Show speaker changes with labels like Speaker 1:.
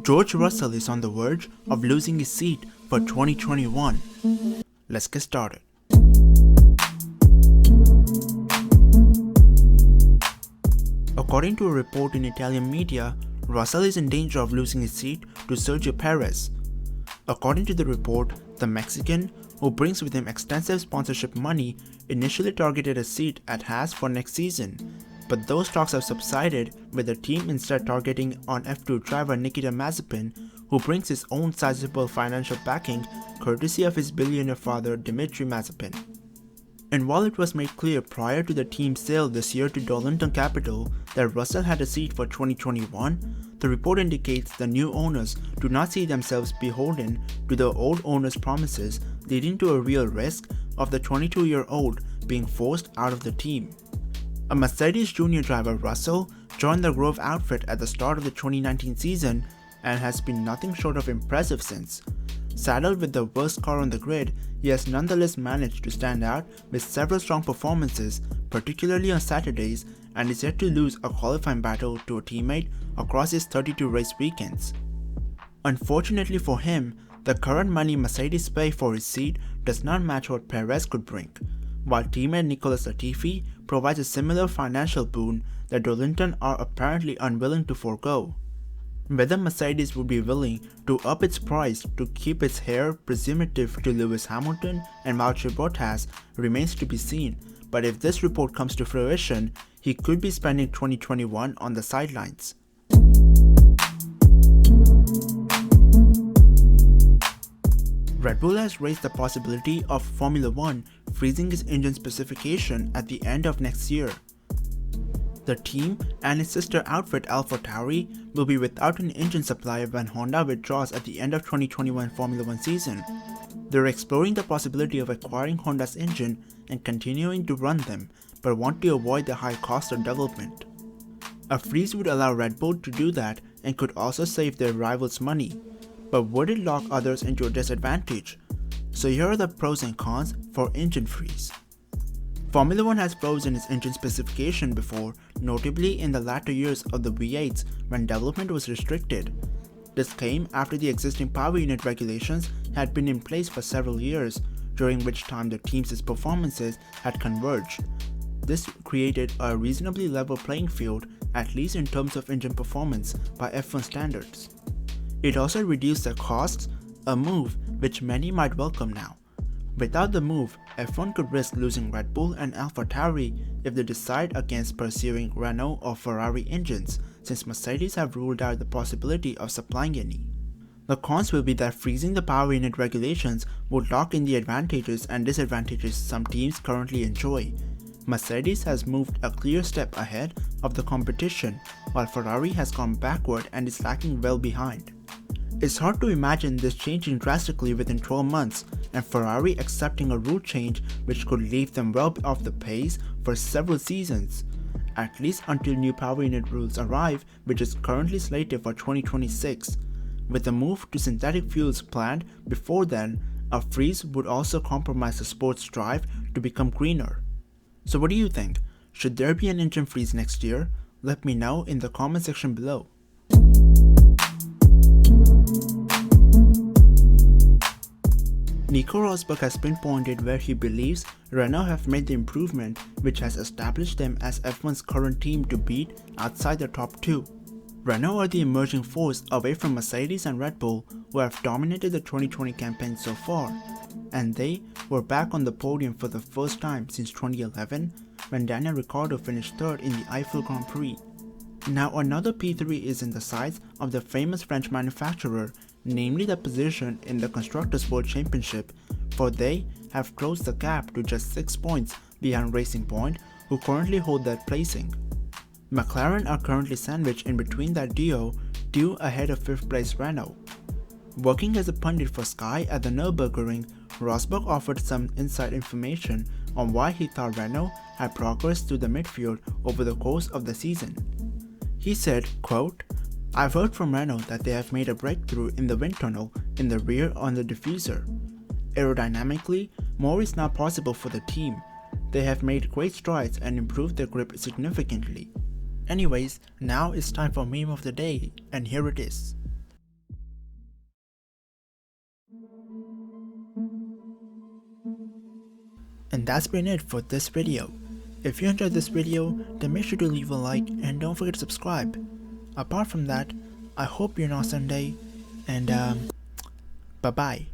Speaker 1: George Russell is on the verge of losing his seat for 2021. Let's get started. According to a report in Italian media, Russell is in danger of losing his seat to Sergio Perez. According to the report, the Mexican, who brings with him extensive sponsorship money, initially targeted a seat at Haas for next season, but those talks have subsided, with the team instead targeting on F2 driver Nikita Mazepin, who brings his own sizable financial backing courtesy of his billionaire father Davinci Mazepin. And while it was made clear prior to the team's sale this year to Darlington Capital that Russell had a seat for 2021, the report indicates the new owners do not see themselves beholden to the old owners' promises, leading to a real risk of the 22-year-old being forced out of the team. A Mercedes Junior driver, Russell joined the Grove outfit at the start of the 2019 season and has been nothing short of impressive since. Saddled with the worst car on the grid, he has nonetheless managed to stand out with several strong performances, particularly on Saturdays, and is yet to lose a qualifying battle to a teammate across his 32 race weekends. Unfortunately for him, the current money Mercedes pay for his seat does not match what Perez could bring, while teammate Nicholas Latifi provides a similar financial boon that Darlington are apparently unwilling to forego. Whether Mercedes would be willing to up its price to keep its heir presumptive to Lewis Hamilton and Valtteri Bottas remains to be seen, but if this report comes to fruition, he could be spending 2021 on the sidelines. Red Bull has raised the possibility of Formula 1 freezing its engine specification at the end of next year. The team and its sister outfit AlphaTauri will be without an engine supply when Honda withdraws at the end of 2021 Formula 1 season. They're exploring the possibility of acquiring Honda's engine and continuing to run them, but want to avoid the high cost of development. A freeze would allow Red Bull to do that and could also save their rivals money, but would it lock others into a disadvantage? So here are the pros and cons for engine freeze. Formula 1 has frozen its engine specification before, notably in the latter years of the V8s when development was restricted. This came after the existing power unit regulations had been in place for several years, during which time the team's performances had converged. This created a reasonably level playing field, at least in terms of engine performance by F1 standards. It also reduced the costs, a move which many might welcome now. Without the move, F1 could risk losing Red Bull and AlphaTauri if they decide against pursuing Renault or Ferrari engines, since Mercedes have ruled out the possibility of supplying any. The cons will be that freezing the power unit regulations would lock in the advantages and disadvantages some teams currently enjoy. Mercedes has moved a clear step ahead of the competition, while Ferrari has gone backward and is lagging well behind. It's hard to imagine this changing drastically within 12 months, and Ferrari accepting a rule change which could leave them well off the pace for several seasons, at least until new power unit rules arrive, which is currently slated for 2026. With the move to synthetic fuels planned before then, a freeze would also compromise the sport's drive to become greener. So what do you think? Should there be an engine freeze next year? Let me know in the comment section below. Nico Rosberg has pinpointed where he believes Renault have made the improvement which has established them as F1's current team to beat outside the top two. Renault are the emerging force away from Mercedes and Red Bull, who have dominated the 2020 campaign so far, and they were back on the podium for the first time since 2011 when Daniel Ricciardo finished third in the Eiffel Grand Prix. Now another P3 is in the sights of the famous French manufacturer, namely the position in the Constructors' World Championship, for they have closed the gap to just 6 points behind Racing Point, who currently hold that placing. McLaren are currently sandwiched in between that duo, due ahead of 5th place Renault. Working as a pundit for Sky at the Nürburgring, Rosberg offered some inside information on why he thought Renault had progressed through the midfield over the course of the season. He said, quote, "I've heard from Renault that they have made a breakthrough in the wind tunnel in the rear on the diffuser. Aerodynamically, more is now possible for the team. They have made great strides and improved their grip significantly." Anyways, now it's time for meme of the day, and here it is. And that's been it for this video. If you enjoyed this video, then make sure to leave a like and don't forget to subscribe. Apart from that, I hope you're an awesome day, and bye bye.